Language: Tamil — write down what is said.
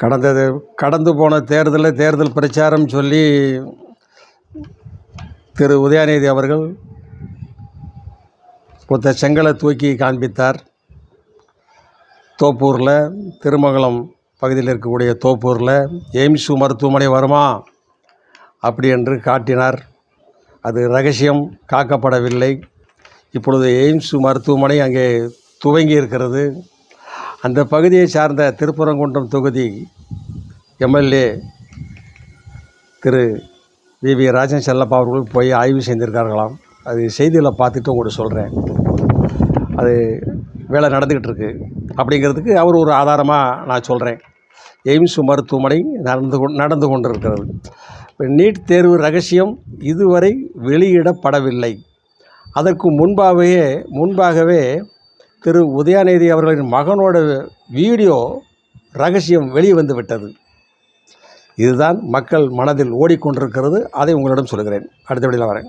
கடந்து போன தேர்தல் பிரச்சாரம் சொல்லி திரு உதயநிதி அவர்கள் ஒருத்த செங்கலை தூக்கி காண்பித்தார். தோப்பூரில், திருமங்கலம் பகுதியில் இருக்கக்கூடிய தோப்பூரில் எய்ம்ஸ் மருத்துவமனை வருமா அப்படி என்று காட்டினார். அது ரகசியம் காக்கப்படவில்லை. இப்பொழுது எய்ம்ஸ் மருத்துவமனை அங்கே துவங்கி இருக்கிறது. அந்த பகுதியை சார்ந்த திருப்பரங்குன்றம் தொகுதி எம்எல்ஏ திரு வி ராஜன் செல்லப்பா அவர்கள் போய் ஆய்வு செய்திருக்கார்களாம். அது செய்தியில் பார்த்துட்டு உங்களுக்கு சொல்கிறேன். அது வேலை நடந்துக்கிட்டு இருக்கு அப்படிங்கிறதுக்கு அவர் ஒரு ஆதாரமாக நான் சொல்கிறேன். எய்ம்ஸ் மருத்துவமனை நடந்து கொண்டிருக்கிறது. நீட் தேர்வு ரகசியம் இதுவரை வெளியிடப்படவில்லை. அதற்கு முன்பாகவே திரு உதயநிதி அவர்களின் மகனோட வீடியோ ரகசியம் வெளியே வந்து விட்டது. இதுதான் மக்கள் மனதில் ஓடிக்கொண்டிருக்கிறது. அதை உங்களிடம் சொல்கிறேன். அடுத்த வீடியோவில் வரேன்.